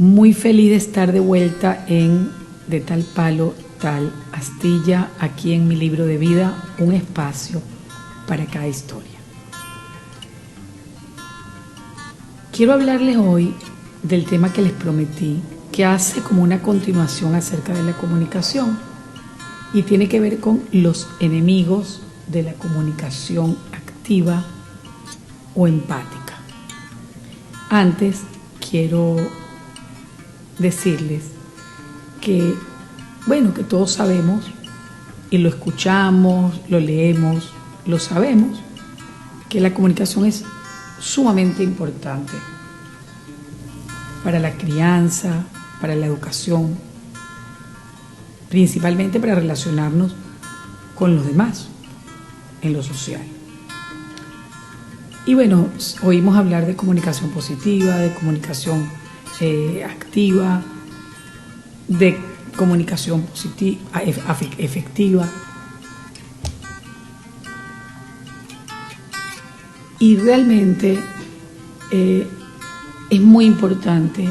Muy feliz de estar de vuelta en De Tal Palo, Tal Astilla, aquí en mi libro de vida, un espacio para cada historia. Quiero hablarles hoy del tema que les prometí, que hace como una continuación acerca de la comunicación y tiene que ver con los enemigos de la comunicación activa o empática. Antes quiero decirles que, que todos sabemos y lo escuchamos, lo leemos, lo sabemos, que la comunicación es sumamente importante para la crianza, para la educación, principalmente para relacionarnos con los demás en lo social. Y oímos hablar de comunicación positiva, de comunicación activa, de comunicación positiva, efectiva. Y realmente es muy importante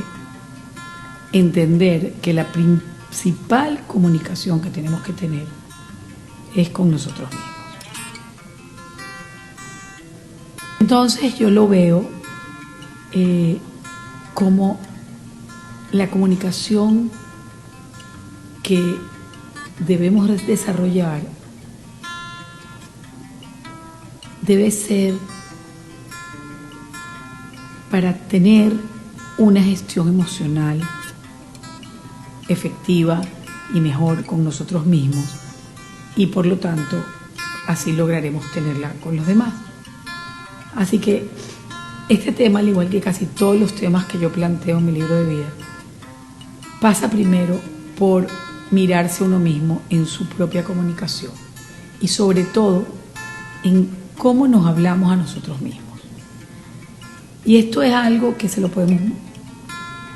entender que la principal comunicación que tenemos que tener es con nosotros mismos. Entonces yo lo veo como la comunicación que debemos desarrollar debe ser para tener una gestión emocional efectiva y mejor con nosotros mismos, y por lo tanto así lograremos tenerla con los demás. Así que este tema, al igual que casi todos los temas que yo planteo en mi libro de vida, pasa primero por mirarse a uno mismo en su propia comunicación y sobre todo en cómo nos hablamos a nosotros mismos. Y esto es algo que se lo podemos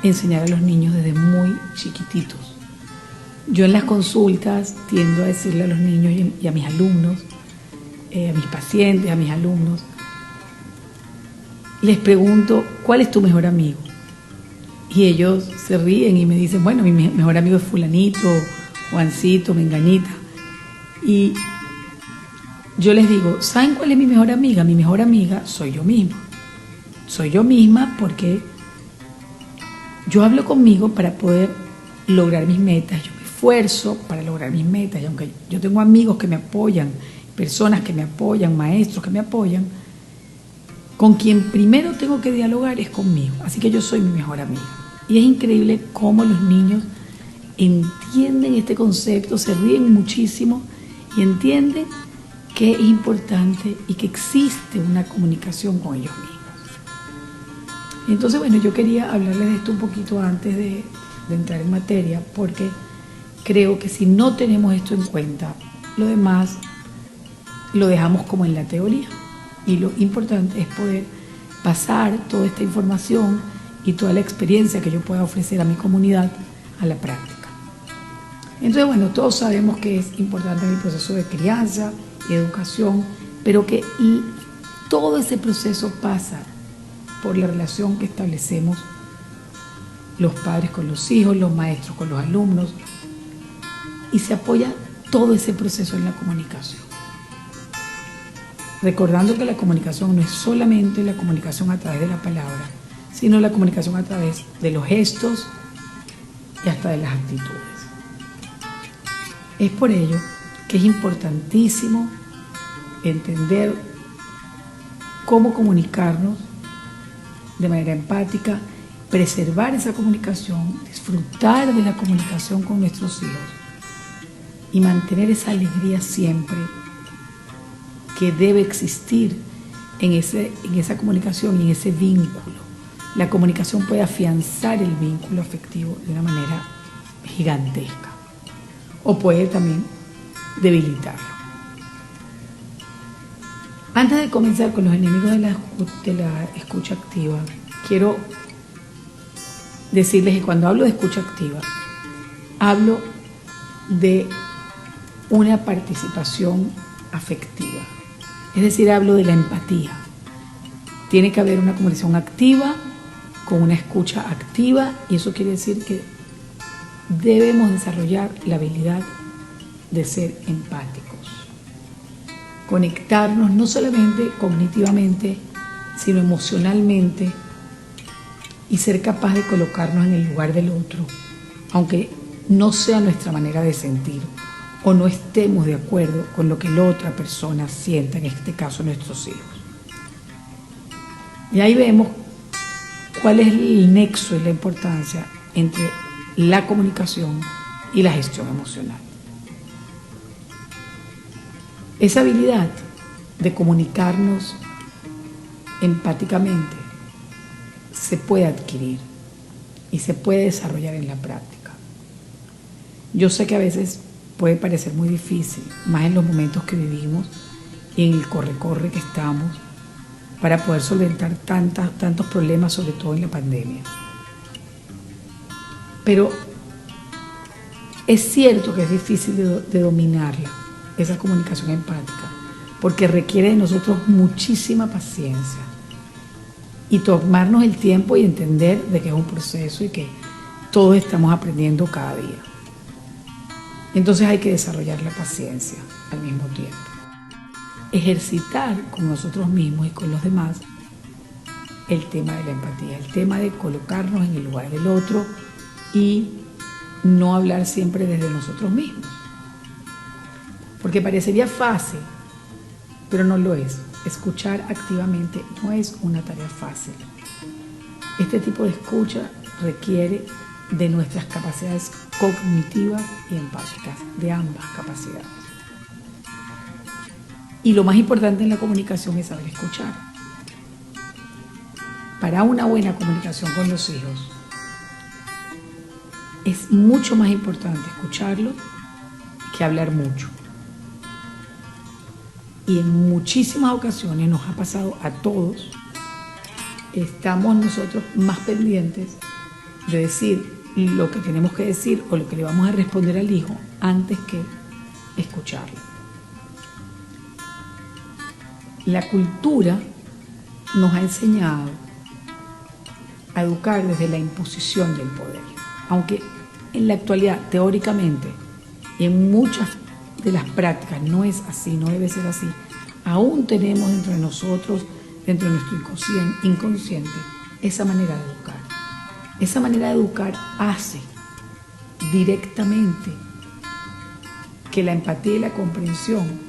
enseñar a los niños desde muy chiquititos. Yo en las consultas tiendo a decirle a los niños y a mis alumnos, a mis pacientes, a mis alumnos, les pregunto, ¿cuál es tu mejor amigo? Y ellos se ríen y me dicen, mi mejor amigo es fulanito, Juancito, menganita. Y yo les digo, ¿saben cuál es mi mejor amiga? Mi mejor amiga soy yo misma. Soy yo misma porque yo hablo conmigo para poder lograr mis metas. Yo me esfuerzo para lograr mis metas. Y aunque yo tengo amigos que me apoyan, personas que me apoyan, maestros que me apoyan, con quien primero tengo que dialogar es conmigo. Así que yo soy mi mejor amiga. Y es increíble cómo los niños entienden este concepto, se ríen muchísimo y entienden que es importante y que existe una comunicación con ellos mismos. Entonces, yo quería hablarles de esto un poquito antes de entrar en materia, porque creo que si no tenemos esto en cuenta, lo demás lo dejamos como en la teoría. Y lo importante es poder pasar toda esta información y toda la experiencia que yo pueda ofrecer a mi comunidad a la práctica. Entonces, todos sabemos que es importante en el proceso de crianza y educación, pero que todo ese proceso pasa por la relación que establecemos los padres con los hijos, los maestros con los alumnos, y se apoya todo ese proceso en la comunicación. Recordando que la comunicación no es solamente la comunicación a través de la palabra, sino la comunicación a través de los gestos y hasta de las actitudes. Es por ello que es importantísimo entender cómo comunicarnos de manera empática, preservar esa comunicación, disfrutar de la comunicación con nuestros hijos y mantener esa alegría siempre que debe existir en esa comunicación y en ese vínculo. La comunicación puede afianzar el vínculo afectivo de una manera gigantesca o puede también debilitarlo. Antes de comenzar con los enemigos de la escucha activa, quiero decirles que cuando hablo de escucha activa, hablo de una participación afectiva. Es decir, hablo de la empatía. Tiene que haber una comunicación activa con una escucha activa, y eso quiere decir que debemos desarrollar la habilidad de ser empáticos. Conectarnos no solamente cognitivamente, sino emocionalmente, y ser capaz de colocarnos en el lugar del otro, aunque no sea nuestra manera de sentir o no estemos de acuerdo con lo que la otra persona sienta, en este caso nuestros hijos. Y ahí vemos cuál es el nexo y la importancia entre la comunicación y la gestión emocional. Esa habilidad de comunicarnos empáticamente se puede adquirir y se puede desarrollar en la práctica. Yo sé que a veces puede parecer muy difícil, más en los momentos que vivimos y en el corre-corre que estamos para poder solventar tantos problemas, sobre todo en la pandemia. Pero es cierto que es difícil de dominarla, esa comunicación empática, porque requiere de nosotros muchísima paciencia y tomarnos el tiempo y entender de que es un proceso y que todos estamos aprendiendo cada día. Entonces hay que desarrollar la paciencia al mismo tiempo. Ejercitar con nosotros mismos y con los demás el tema de la empatía, el tema de colocarnos en el lugar del otro y no hablar siempre desde nosotros mismos. Porque parecería fácil, pero no lo es. Escuchar activamente no es una tarea fácil. Este tipo de escucha requiere de nuestras capacidades cognitivas y empáticas, de ambas capacidades. Y lo más importante en la comunicación es saber escuchar. Para una buena comunicación con los hijos, es mucho más importante escucharlos que hablar mucho. Y en muchísimas ocasiones nos ha pasado a todos, estamos nosotros más pendientes de decir lo que tenemos que decir o lo que le vamos a responder al hijo antes que escucharlo. La cultura nos ha enseñado a educar desde la imposición del poder, aunque en la actualidad, teóricamente, y en muchas de las prácticas no es así, no debe ser así, aún tenemos dentro de nosotros, dentro de nuestro inconsciente, esa manera de educar. Esa manera de educar hace directamente que la empatía y la comprensión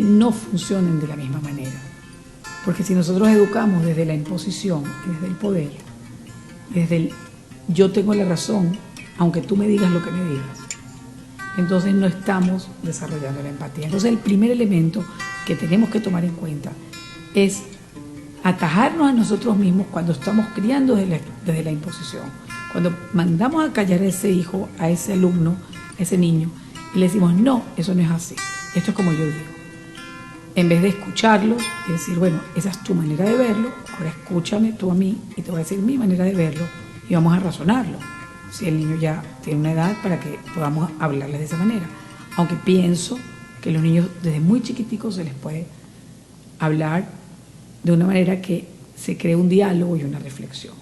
no funcionen de la misma manera. Porque si nosotros educamos desde la imposición, desde el poder, desde el yo tengo la razón, aunque tú me digas lo que me digas, entonces no estamos desarrollando la empatía. Entonces el primer elemento que tenemos que tomar en cuenta es atajarnos a nosotros mismos cuando estamos criando desde la imposición. Cuando mandamos a callar a ese hijo, a ese alumno, a ese niño, y le decimos, no, eso no es así, esto es como yo digo. En vez de escucharlos y decir, bueno, esa es tu manera de verlo, ahora escúchame tú a mí y te voy a decir mi manera de verlo y vamos a razonarlo. Si el niño ya tiene una edad para que podamos hablarles de esa manera. Aunque pienso que los niños desde muy chiquiticos se les puede hablar de una manera que se cree un diálogo y una reflexión.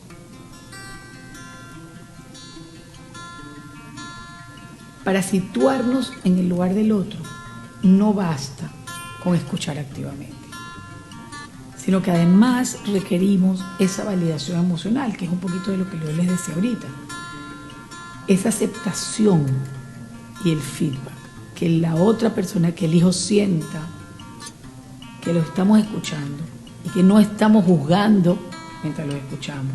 Para situarnos en el lugar del otro, no basta con escuchar activamente, sino que además requerimos esa validación emocional, que es un poquito de lo que yo les decía ahorita. Esa aceptación y el feedback, que la otra persona, que el hijo sienta que lo estamos escuchando y que no estamos juzgando mientras lo escuchamos.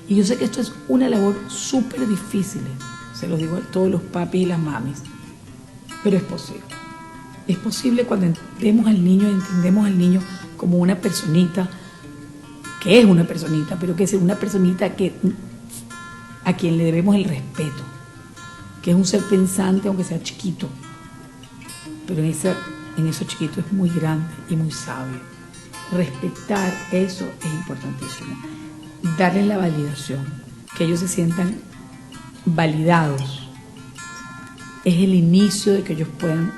Y yo sé que esto es una labor súper difícil, se lo digo a todos los papis y las mamis, pero es posible. Es posible cuando entendemos al niño como una personita, que es una personita, pero que es una personita a quien le debemos el respeto, que es un ser pensante aunque sea chiquito, pero en eso chiquito es muy grande y muy sabio. Respetar eso es importantísimo. Darles la validación, que ellos se sientan validados, es el inicio de que ellos puedan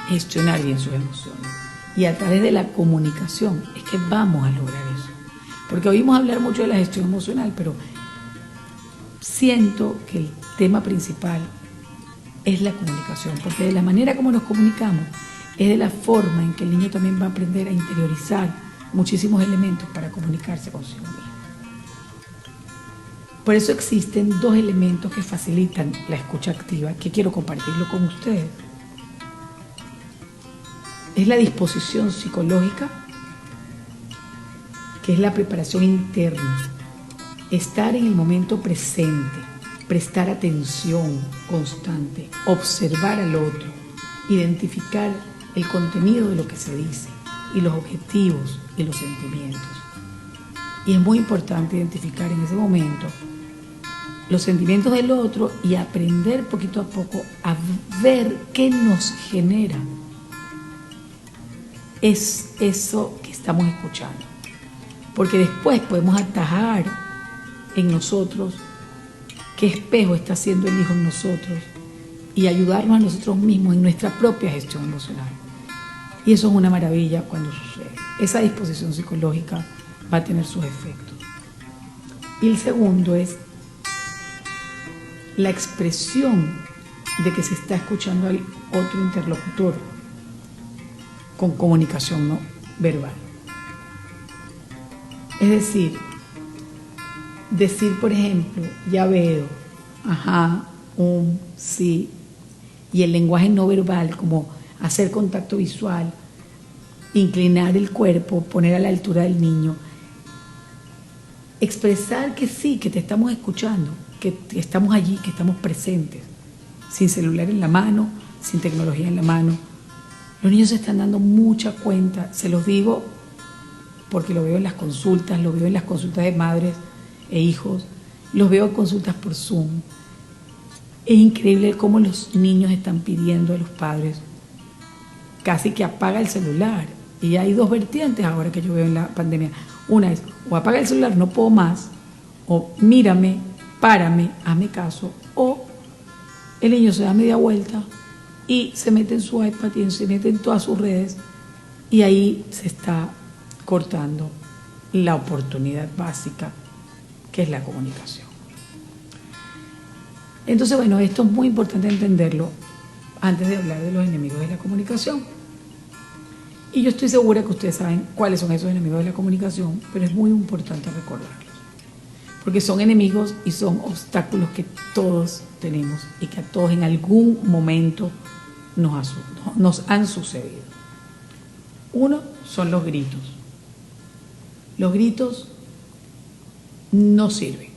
gestionar bien sus emociones. Y a través de la comunicación es que vamos a lograr eso. Porque oímos hablar mucho de la gestión emocional, pero siento que el tema principal es la comunicación, porque de la manera como nos comunicamos es de la forma en que el niño también va a aprender a interiorizar muchísimos elementos para comunicarse consigo mismo. Por eso existen dos elementos que facilitan la escucha activa, que quiero compartirlo con ustedes. Es la disposición psicológica, que es la preparación interna, estar en el momento presente, prestar atención constante, observar al otro, identificar el contenido de lo que se dice y los objetivos y los sentimientos. Y es muy importante identificar en ese momento los sentimientos del otro y aprender poquito a poco a ver qué nos genera es eso que estamos escuchando. Porque después podemos atajar en nosotros qué espejo está haciendo el hijo en nosotros y ayudarnos a nosotros mismos en nuestra propia gestión emocional. Y eso es una maravilla cuando sucede. Esa disposición psicológica va a tener sus efectos. Y el segundo es la expresión de que se está escuchando al otro interlocutor con comunicación no verbal. Es decir, por ejemplo, ya veo, ajá, sí, y el lenguaje no verbal, como hacer contacto visual, inclinar el cuerpo, poner a la altura del niño, expresar que sí, que te estamos escuchando, que estamos allí, que estamos presentes, sin celular en la mano, sin tecnología en la mano. Los niños se están dando mucha cuenta, se los digo porque lo veo en las consultas, lo veo en las consultas de madres e hijos, los veo en consultas por Zoom. Es increíble cómo los niños están pidiendo a los padres casi que apaga el celular. Y hay dos vertientes ahora que yo veo en la pandemia. Una es, o apaga el celular, no puedo más, o mírame, párame, hazme caso, o el niño se da media vuelta y se mete en su iPad y se mete en todas sus redes, y ahí se está cortando la oportunidad básica, que es la comunicación. Entonces, bueno, esto es muy importante entenderlo antes de hablar de los enemigos de la comunicación. Y yo estoy segura que ustedes saben cuáles son esos enemigos de la comunicación, pero es muy importante recordarlos, porque son enemigos y son obstáculos que todos tenemos y que a todos en algún momento nos han sucedido. Uno son los gritos. Los gritos no sirven.